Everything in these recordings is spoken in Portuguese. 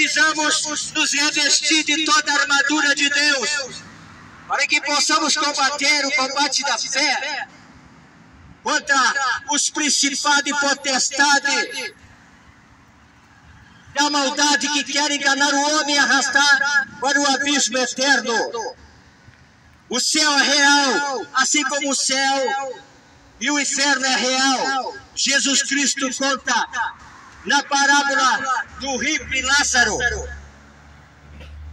precisamos nos revestir de toda a armadura de Deus, para que possamos combater o combate da fé contra os principados e potestades da maldade que quer enganar o homem e arrastar para o abismo eterno. O céu é real, assim como o céu e o inferno é real. Jesus Cristo conta na parábola do rico e Lázaro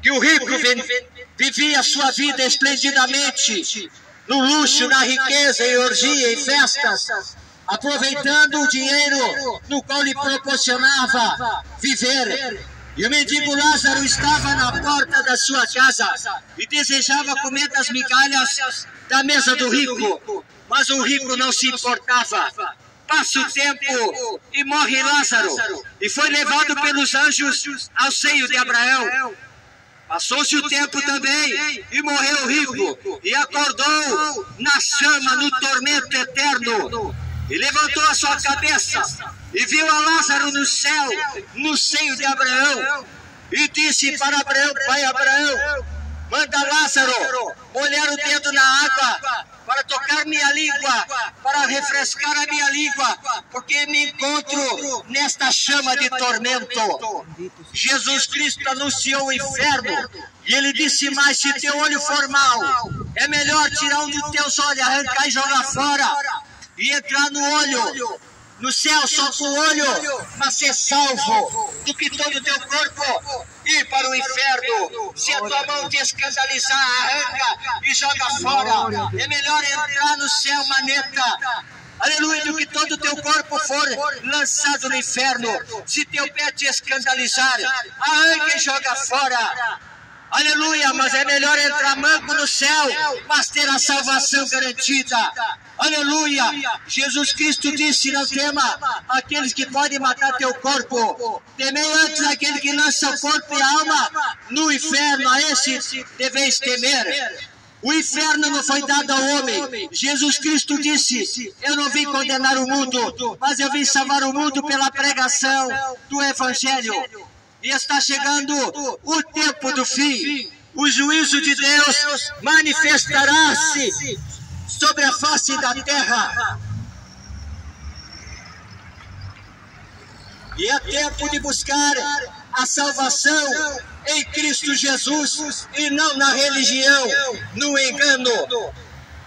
que o rico vivia sua vida esplendidamente, no luxo, na riqueza, em orgia, em festas, aproveitando o dinheiro no qual lhe proporcionava viver. E o mendigo Lázaro estava na porta da sua casa e desejava comer das migalhas da mesa do rico, mas o rico não se importava. Passa o tempo e morre Lázaro, e foi levado pelos anjos ao seio de Abraão. Passou-se o tempo também e morreu o rico, e acordou na chama, no tormento eterno. E levantou a sua cabeça e viu a Lázaro no céu, no seio de Abraão. E disse para Abraão: pai Abraão, manda Lázaro molhar o dedo na água para tocar minha língua, para refrescar a minha língua, porque me encontro nesta chama de tormento. Jesus Cristo anunciou o inferno, e ele disse mais: se teu olho for mau, é melhor tirar um dos teus olhos, arrancar e jogar fora, e entrar no olho, no céu só com o olho, mas ser salvo, do que todo o teu corpo ir para o inferno. Se a tua mão te escandalizar, arranca e joga fora. É melhor entrar no céu, maneta, aleluia, do que todo o teu corpo for lançado no inferno. Se teu pé te escandalizar, arranca e joga fora. Aleluia, mas é melhor entrar manco no céu, mas ter a salvação garantida. Aleluia. Jesus Cristo disse: não tema aqueles que podem matar teu corpo, temei antes aquele que lança o corpo e a alma no inferno, a esse deveis temer. O inferno não foi dado ao homem. Jesus Cristo disse: eu não vim condenar o mundo, mas eu vim salvar o mundo pela pregação do Evangelho. E está chegando o tempo do fim. O juízo de Deus manifestará-se sobre a face da terra. E é tempo de buscar a salvação em Cristo Jesus e não na religião, no engano.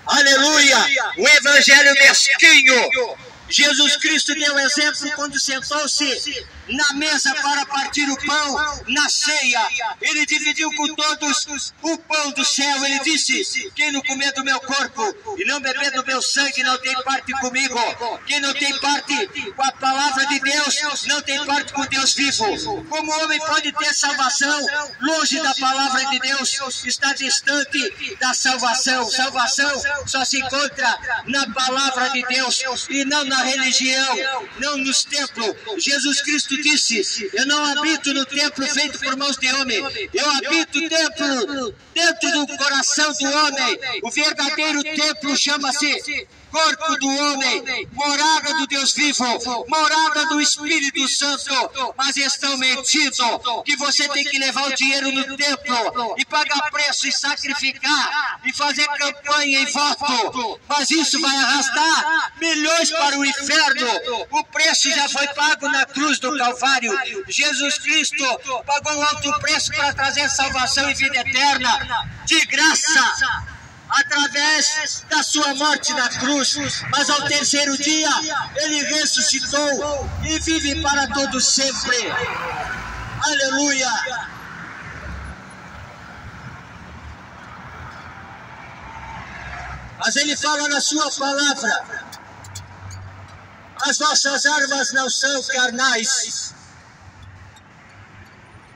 Aleluia! O evangelho mesquinho. Jesus Cristo deu exemplo quando sentou-se na mesa para partir o pão na ceia. Ele dividiu com todos o pão do céu. Ele disse: quem não comer do meu corpo e não beber do meu sangue não tem parte comigo. Quem não tem parte com a palavra de Deus não tem parte com Deus vivo. Como o homem pode ter salvação longe da palavra de Deus? Está distante da salvação. Salvação só se encontra na palavra de Deus e não na religião, não nos templos. Jesus Cristo disse: eu não habito no templo feito por mãos de homem, eu habito dentro do coração do homem. O verdadeiro templo chama-se corpo do homem, morada do Deus vivo, morada do Espírito Santo. Mas estão mentindo que você tem que levar o dinheiro no templo e pagar preço e sacrificar e fazer campanha e voto, mas isso vai arrastar milhões para o inferno. O preço já foi pago na cruz do Calvário. Jesus Cristo pagou um alto preço para trazer salvação e vida eterna de graça, através da sua morte na cruz. Mas ao terceiro dia ele ressuscitou e vive para todo sempre. Aleluia. Mas ele fala na sua palavra: as nossas armas não são carnais.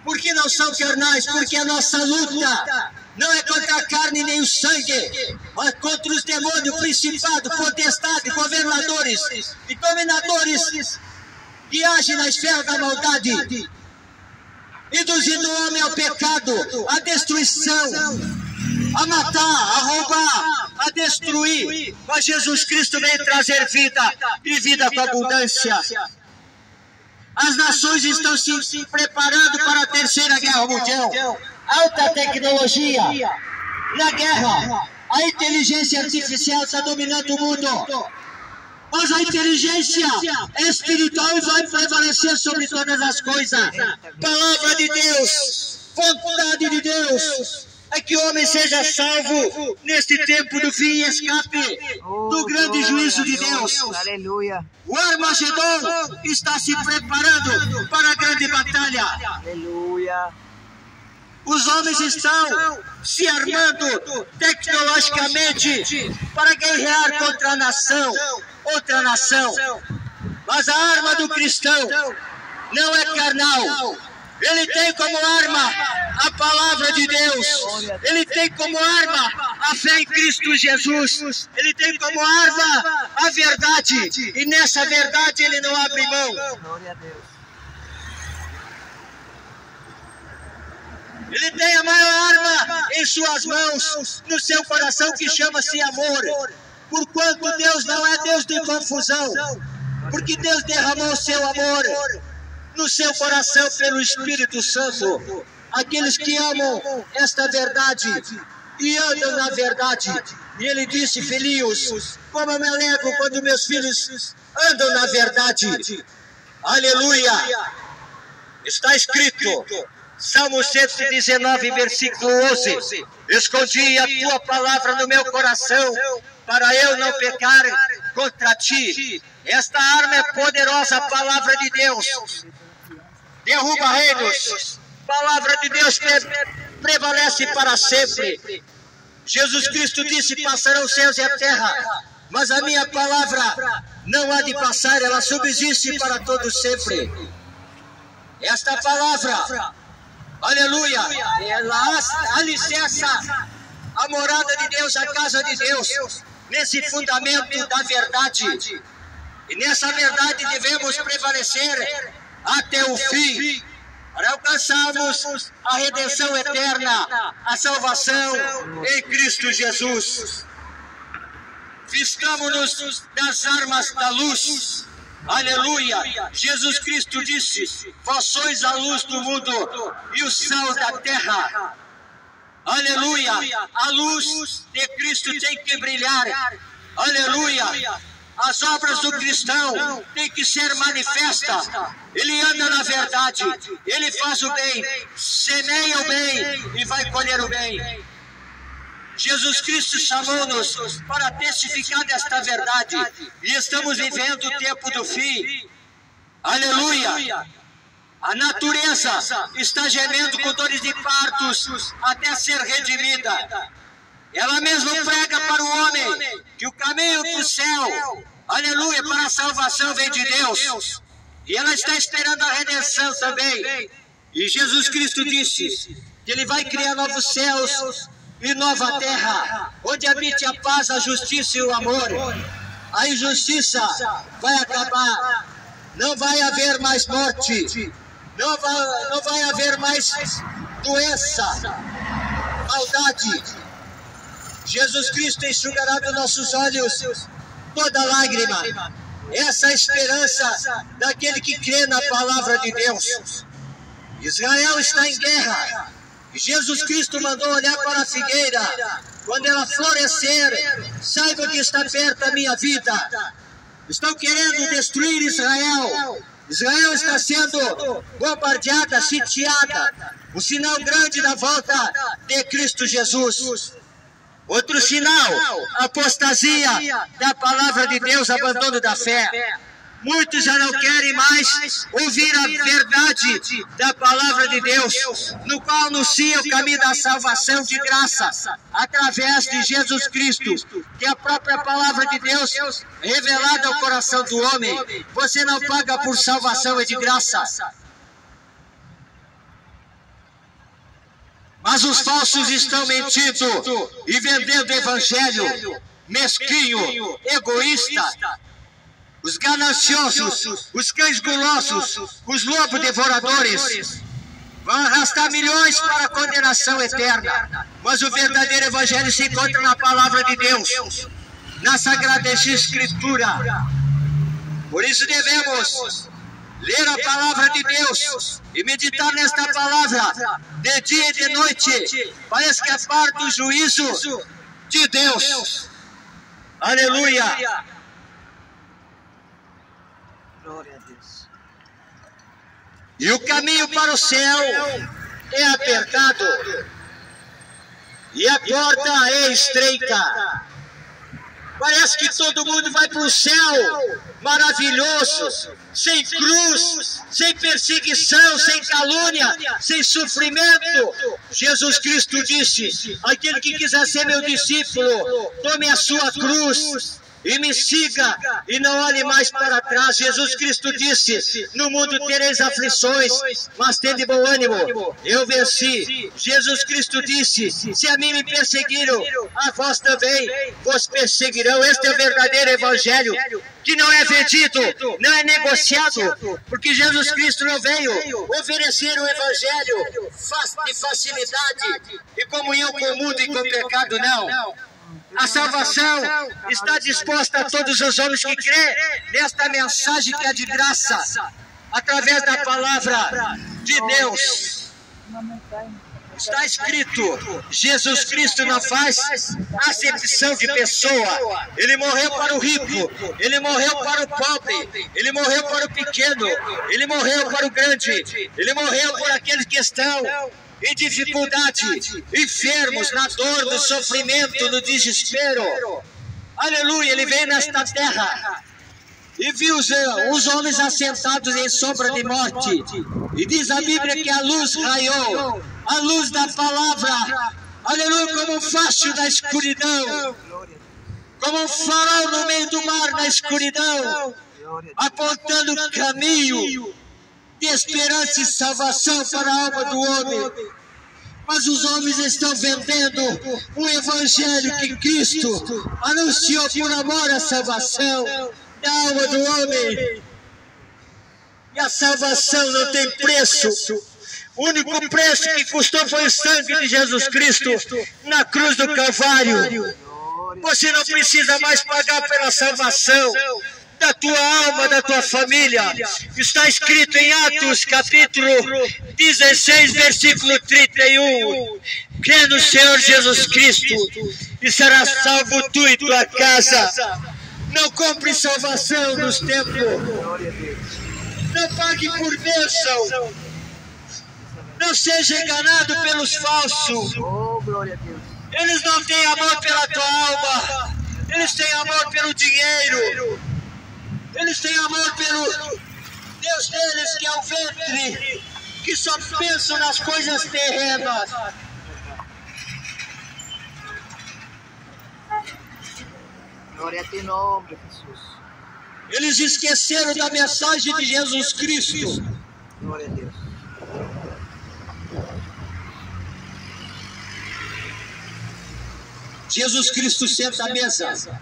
Por que não são carnais? Porque a nossa luta não é contra a carne nem o sangue, mas contra os demônios, principados, potestades, governadores e dominadores que agem na esfera da maldade, induzindo o homem ao pecado, à destruição, a matar, a roubar, a destruir. Mas Jesus Cristo veio trazer vida e vida com abundância. As nações estão se preparando para a Terceira Guerra Mundial. Alta tecnologia. Na guerra, a inteligência artificial está dominando o mundo. Mas a inteligência espiritual vai prevalecer sobre todas as coisas. Palavra de Deus, vontade de Deus, é que o homem seja salvo neste tempo do fim e escape do grande juízo de Deus. Aleluia. O Armagedon está se preparando para a grande batalha. Aleluia. Os homens estão se armando tecnologicamente para guerrear contra a nação, outra nação. Mas a arma do cristão não é carnal. Ele tem como arma a palavra de Deus. Ele tem como arma a fé em Cristo Jesus. Ele tem como arma a verdade. E nessa verdade ele não abre mão. Glória a Deus. Ele tem a maior arma em suas mãos, no seu coração, que chama-se amor. Porquanto Deus não é Deus de confusão. Porque Deus derramou o seu amor no seu coração pelo Espírito Santo. Aqueles que amam esta verdade e andam na verdade. E ele disse, filhinhos, como eu me alegro quando meus filhos andam na verdade. Aleluia! Está escrito, Salmo 119, versículo 11. Escondi a tua palavra no meu coração, para eu não pecar contra ti. Esta arma é poderosa, a palavra de Deus. Derruba reinos. Palavra de Deus prevalece para sempre. Jesus Cristo disse, passarão os céus e a terra, mas a minha palavra não há de passar, ela subsiste para todo sempre. Esta palavra, aleluia, ela alicerça a morada de Deus, a casa de Deus, nesse fundamento da verdade. E nessa verdade devemos prevalecer até o fim, para alcançarmos a redenção eterna, a salvação em Cristo Jesus. Vistamo-nos das armas da luz. Aleluia! Jesus Cristo disse, vós sois a luz do mundo e o sal da terra. Aleluia! A luz de Cristo tem que brilhar. Aleluia! As obras do cristão têm que ser manifestas. Ele anda na verdade, ele faz o bem, semeia o bem e vai colher o bem. Jesus Cristo chamou-nos para testificar desta verdade. E estamos vivendo o tempo do fim. Aleluia! A natureza está gemendo com dores de partos até ser redimida. Ela mesma prega para o homem que o caminho para o céu, aleluia, para a salvação vem de Deus. E ela está esperando a redenção também. E Jesus Cristo disse que ele vai criar novos céus e nova terra, onde habite a paz, a justiça e o amor. A injustiça vai acabar. Não vai haver mais morte. Não vai haver mais doença, maldade. Jesus Cristo enxugará dos nossos olhos toda lágrima. Essa é a esperança daquele que crê na palavra de Deus. Israel está em guerra. Jesus Cristo mandou olhar para a figueira. Quando ela florescer, saiba que está perto a minha vida. Estão querendo destruir Israel. Israel está sendo bombardeada, sitiada. O sinal grande da volta de Cristo Jesus. Outro sinal, apostasia da palavra de Deus, abandono da fé. Muitos já não querem mais ouvir a verdade da palavra de Deus, no qual anuncia o caminho da salvação de graça, através de Jesus Cristo, que é a própria palavra de Deus revelada ao coração do homem. Você não paga por salvação, é de graça. Mas os falsos estão mentindo e vendendo evangelho mesquinho, egoísta. Os gananciosos, os cães gulosos, os lobos devoradores vão arrastar milhões para a condenação eterna. Mas o verdadeiro evangelho se encontra na palavra de Deus, na Sagrada Escritura. Por isso devemos ler a palavra de Deus e meditar nesta palavra de dia e de noite, parece que é parte do juízo de Deus. Aleluia! Glória a Deus. E o caminho para o céu é apertado, e a porta é estreita. Parece que todo mundo vai para o céu maravilhoso, sem cruz, sem perseguição, sem calúnia, sem sofrimento. Jesus Cristo disse: aquele que quiser ser meu discípulo, tome a sua cruz e me siga, e não olhe mais para trás. Jesus Cristo disse: no mundo tereis aflições, mas tende bom ânimo, eu venci. Jesus Cristo disse: se a mim me perseguiram, a vós também vos perseguirão. Este é o verdadeiro evangelho, que não é vendido, não é negociado, porque Jesus Cristo não veio oferecer o evangelho de facilidade e comunhão com o mundo e com o pecado, não. A salvação está disposta a todos os homens que crêem nesta mensagem que é de graça, através da palavra de Deus. Está escrito: Jesus Cristo não faz acepção de pessoa. Ele morreu para o rico, ele morreu para o pobre, ele morreu para o pequeno, ele morreu para o grande, ele morreu por aqueles que estão em dificuldade, enfermos, na dor, no sofrimento, no desespero. Aleluia! Ele veio nesta terra e viu os homens assentados em sombra de morte, e diz a Bíblia que a luz raiou, a luz da palavra, aleluia, como um facho na escuridão, como um farol no meio do mar na escuridão, apontando o caminho de esperança e salvação para a alma do homem. Mas os homens estão vendendo o evangelho que Cristo anunciou por amor à salvação da alma do homem. E a salvação não tem preço. O único preço que custou foi o sangue de Jesus Cristo na cruz do Calvário. Você não precisa mais pagar pela salvação da tua alma, da tua família. Está escrito em Atos capítulo 16, versículo 31. Crê no Senhor Jesus Cristo e serás salvo tu e tua casa. Não compre salvação nos templos. Não pague por bênção. Não seja enganado pelos falsos. Eles não têm amor pela tua alma. Eles têm amor pelo dinheiro. Eles têm amor pelo Deus deles, que é o ventre, que só pensam nas coisas terrenas. Glória a teu nome, Jesus. Eles esqueceram da mensagem de Jesus Cristo. Glória a Deus. Jesus Cristo senta à mesa,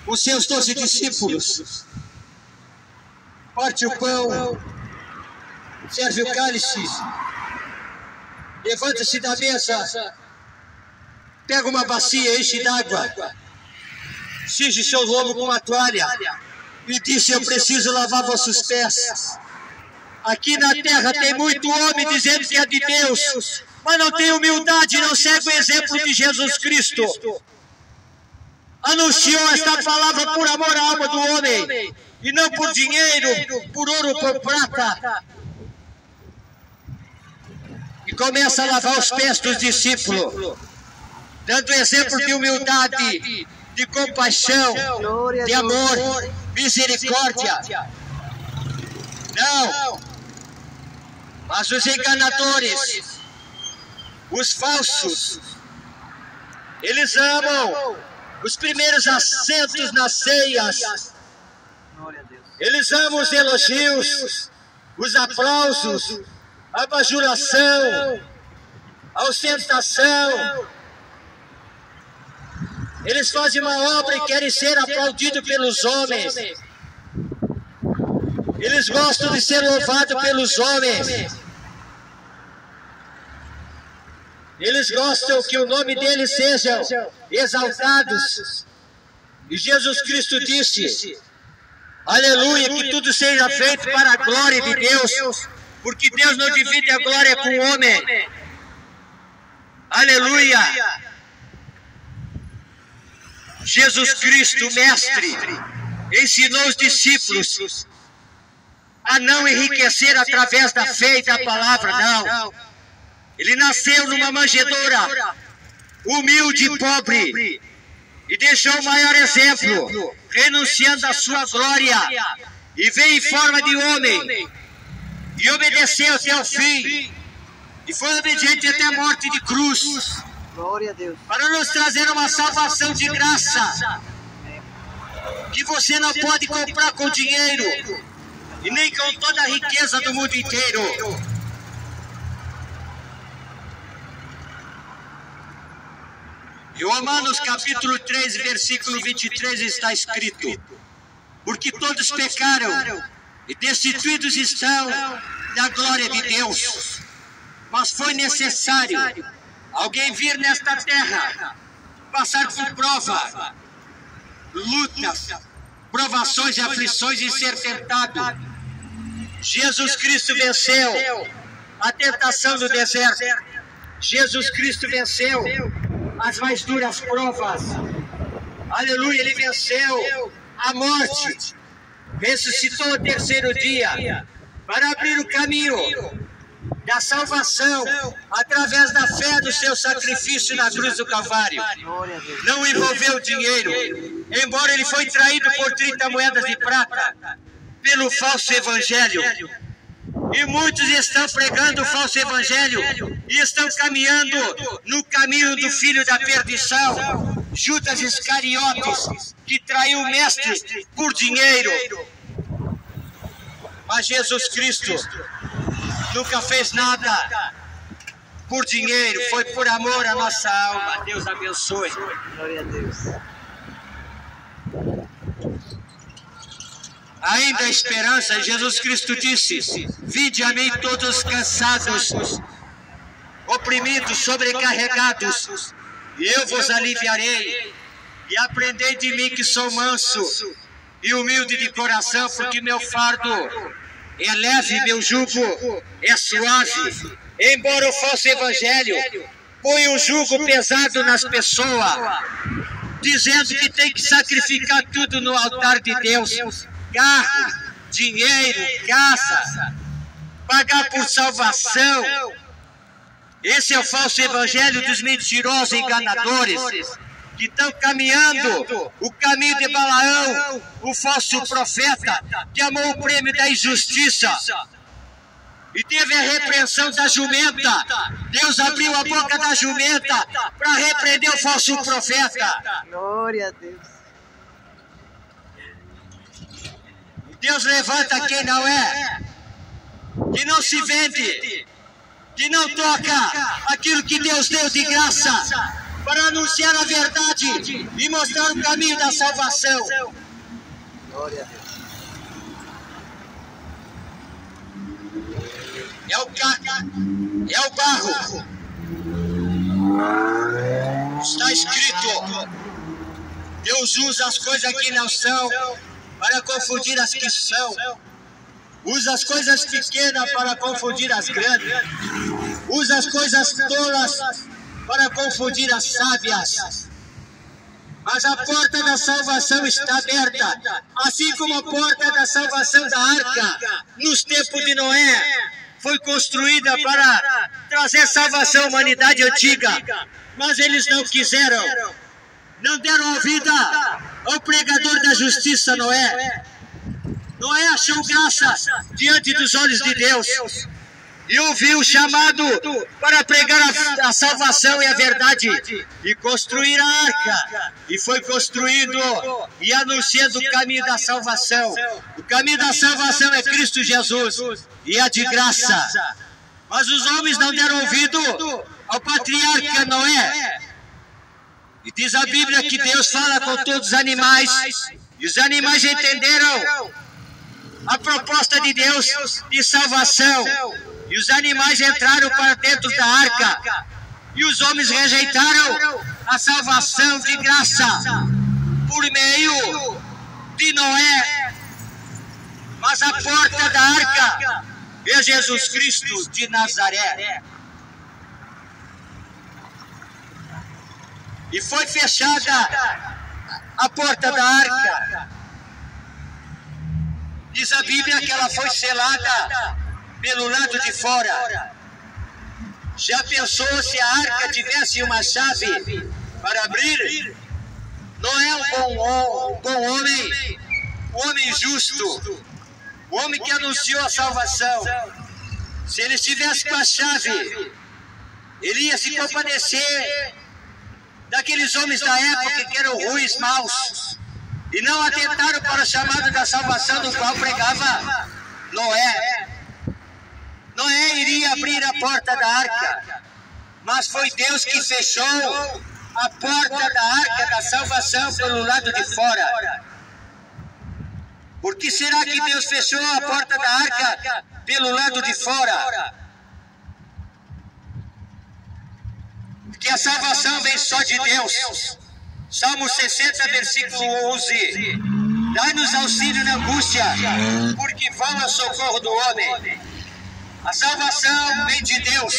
os seus 12 discípulos, parte o pão, serve o cálice, levanta-se da mesa, pega uma bacia, enche d'água, cinge seu lombo com uma toalha e disse: eu preciso lavar vossos pés. Aqui na terra tem muito homem dizendo que é de Deus, mas não tem humildade, não segue o exemplo de Jesus Cristo. Anunciou esta palavra por amor à alma do homem, e não por dinheiro, por ouro ou por prata. E começa a lavar os pés dos discípulos, dando exemplo de humildade, de compaixão, de amor, misericórdia. Não, mas os enganadores, os falsos, eles amam os primeiros assentos nas ceias. Eles amam os elogios, os aplausos, a bajulação, a ostentação. Eles fazem uma obra e querem ser aplaudidos pelos homens. Eles gostam de ser louvados pelos homens. Eles gostam que o nome deles sejam exaltados. E Jesus Cristo disse: Aleluia, que tudo seja feito para a glória de Deus, porque Deus não divide a glória com o homem. Aleluia. Jesus Cristo, Mestre, ensinou os discípulos a não enriquecer através da fé e da palavra, não. Ele nasceu numa manjedoura, humilde e pobre, e deixou o maior exemplo, renunciando à sua glória, e veio em forma de homem, e obedeceu até o fim, e foi obediente até a morte de cruz, Glória a Deus. para nos trazer uma salvação de graça, que você não pode comprar com dinheiro, e nem com toda a riqueza do mundo inteiro. Em Romanos capítulo 3, versículo 23 está escrito: porque todos pecaram e destituídos estão da glória de Deus, mas foi necessário alguém vir nesta terra, passar por prova, lutas, provações e aflições e ser tentado. Jesus Cristo venceu a tentação do deserto. Jesus Cristo venceu as mais duras provas. Aleluia, ele venceu a morte. Ressuscitou ao terceiro dia para abrir o caminho da salvação através da fé do seu sacrifício na cruz do Calvário. Glória a Deus. Não envolveu dinheiro, embora ele foi traído por 30 moedas de prata pelo falso evangelho. E muitos estão pregando o falso evangelho e estão caminhando no caminho do filho da perdição, Judas Iscariotes, que traiu o mestre por dinheiro. Mas Jesus Cristo nunca fez nada por dinheiro, foi por amor à nossa alma. Deus abençoe. Glória a Deus. Ainda a esperança, Jesus Cristo disse: vinde a mim todos cansados, oprimidos, sobrecarregados, e eu vos aliviarei. E aprendei de mim que sou manso e humilde de coração, porque meu fardo é leve, meu jugo é suave. Embora o falso evangelho põe um jugo pesado nas pessoas, dizendo que tem que sacrificar tudo no altar de Deus: carro, dinheiro, casa, pagar por salvação. Esse é o falso evangelho dos mentirosos e enganadores, que estão caminhando o caminho de Balaão, o falso profeta, que amou o prêmio da injustiça e teve a repreensão da jumenta. Deus abriu a boca da jumenta para repreender o falso profeta. Glória a Deus. Deus levanta quem não é, que não se vende, que não toca aquilo que Deus deu de graça, para anunciar a verdade e mostrar o caminho da salvação. Glória a Deus. É o caco, é o barro. Está escrito: Deus usa as coisas que não são para confundir as que são. Usa as coisas pequenas para confundir as grandes. Usa as coisas tolas para confundir as sábias. Mas a porta da salvação está aberta, assim como a porta da salvação da arca nos tempos de Noé foi construída para trazer salvação à humanidade antiga. Mas eles não quiseram, não deram ouvido ao pregador da justiça, Noé. Noé achou graça diante dos olhos de Deus e ouviu o chamado para pregar a salvação e a verdade e construir a arca. E foi construído e anunciando o caminho da salvação. O caminho da salvação é Cristo Jesus e é de graça. Mas os homens não deram ouvido ao patriarca Noé. E diz a Bíblia que Deus fala com todos os animais, e os animais entenderam a proposta de Deus de salvação, e os animais entraram para dentro da arca, e os homens rejeitaram a salvação de graça por meio de Noé Mas a porta da arca é Jesus Cristo de Nazaré. E foi fechada a porta da arca. Diz a Bíblia que ela foi selada pelo lado de fora. Já pensou se a arca tivesse uma chave para abrir? Noé é um bom homem, um homem justo, o homem que anunciou a salvação. Se ele estivesse com a chave, ele ia se compadecer daqueles homens da época que eram ruins, maus, e não atentaram para o chamado da salvação do qual pregava Noé. Noé iria abrir a porta da arca, mas foi Deus que fechou a porta da arca da salvação pelo lado de fora. Por que será que Deus fechou a porta da arca pelo lado de fora? Porque a salvação vem só de Deus. Salmo 60, versículo 11. Dai-nos auxílio na angústia, porque vão ao socorro do homem. A salvação vem de Deus.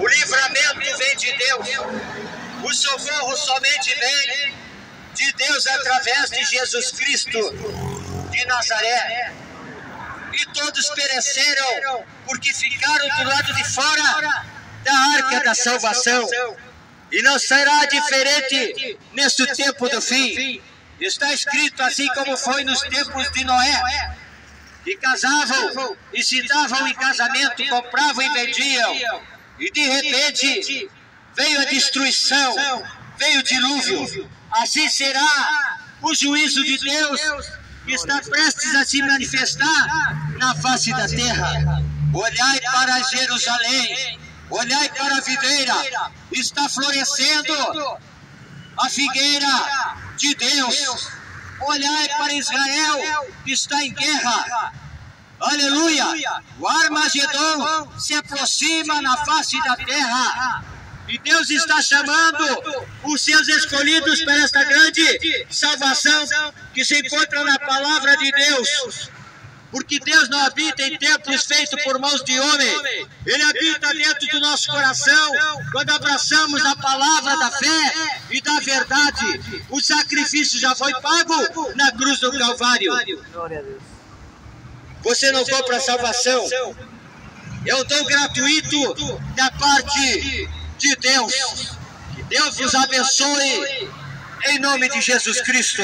O livramento vem de Deus. O socorro somente vem de Deus através de Jesus Cristo de Nazaré. E todos pereceram porque ficaram do lado de fora da arca da salvação. E não será diferente neste tempo do fim. Está escrito assim como foi nos tempos de Noé, que casavam e se davam em casamento, compravam e vendiam. E de repente veio a destruição, veio o dilúvio. Assim será o juízo de Deus que está prestes a se manifestar na face da terra. Olhai para Jerusalém, olhai para a videira, está florescendo a figueira de Deus. Olhai para Israel, que está em guerra. Aleluia! O Armagedon se aproxima na face da terra. E Deus está chamando os seus escolhidos para esta grande salvação que se encontra na palavra de Deus. Porque Deus não habita em templos feitos por mãos de homem. Ele habita dentro do nosso coração quando abraçamos a palavra da fé e da verdade. O sacrifício já foi pago na cruz do Calvário. Glória a Deus. Você não compra a salvação. É um dom gratuito da parte de Deus. Que Deus vos abençoe em nome de Jesus Cristo.